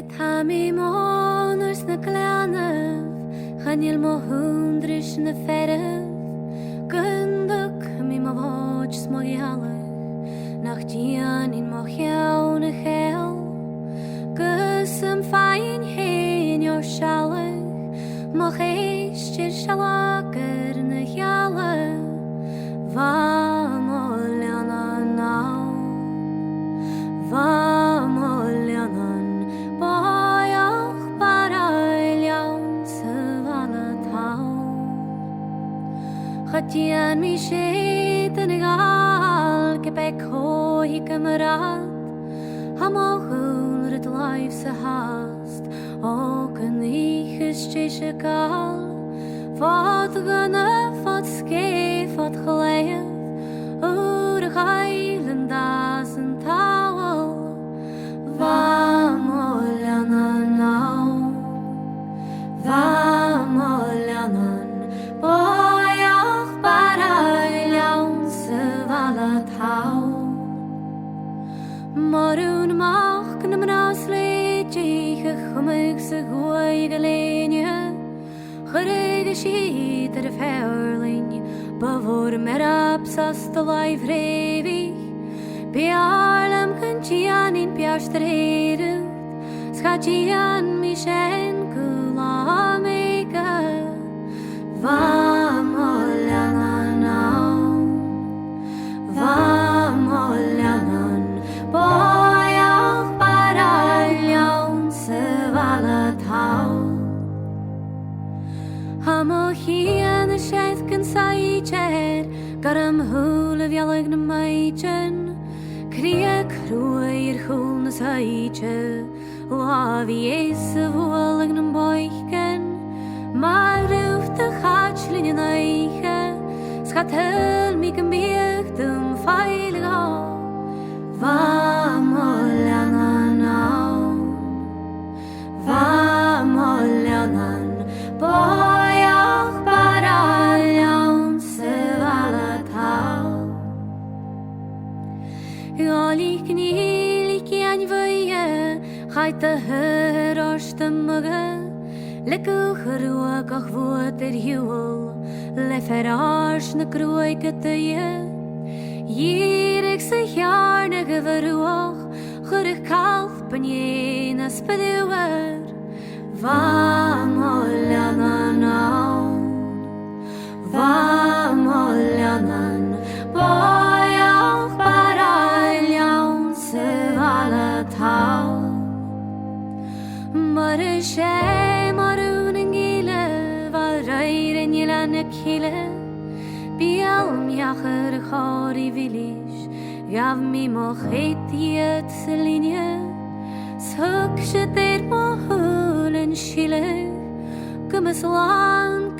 Tami moners na kleanaf, Chanil mo hundrish na feraf, Gunduk mi mo vod smogialig, Nach dian in mo chiaw na chel, Gusam fain hen your shalig, Mo cheistir shalager na chialig, Va mo liana nau, Va mo liana Chatian mi shit en egal ke bekho hi kamerad Hamochun rit life se hast O kan ich is gal Vat gana vat ske vat geleef Ur geilen dazen tawel Va moljana nau Va moljanan Marun mach na mnas leji chumig sa goy galenia Chorege shi ter feurling Bavor merap sas de life revi Biarlam kunchian in piastrede Schachian mi shen kula mega Va moljana nau Va moljanan Boyach paraljaun se vala tau Hamo hien a shethken saicher Garam hul of yalig na maichen Kria kruir hul na saiche Lavi es of walig na boichen Maar ruf de hatchlin in eiche Schatel mi kan bieg dum feilig ha Va moljanan nau Va moljanan Boyach paraljaun se vala tau Galik nilik jan vøye Gaita hørost de mugge Lekker geroek ach woord juwel Leferage na kroike te je Hier ik se jarne geveruach Gerig kalf ben je na speduwer Va moljanan nau Va moljanan Boyach paraljaun se vala tau Mare she marun ingile Va reiren jilan kile Bialm jacher chari vilish Gav mi mo chetiet selinje Suk shet mo hulen shile Gumes lan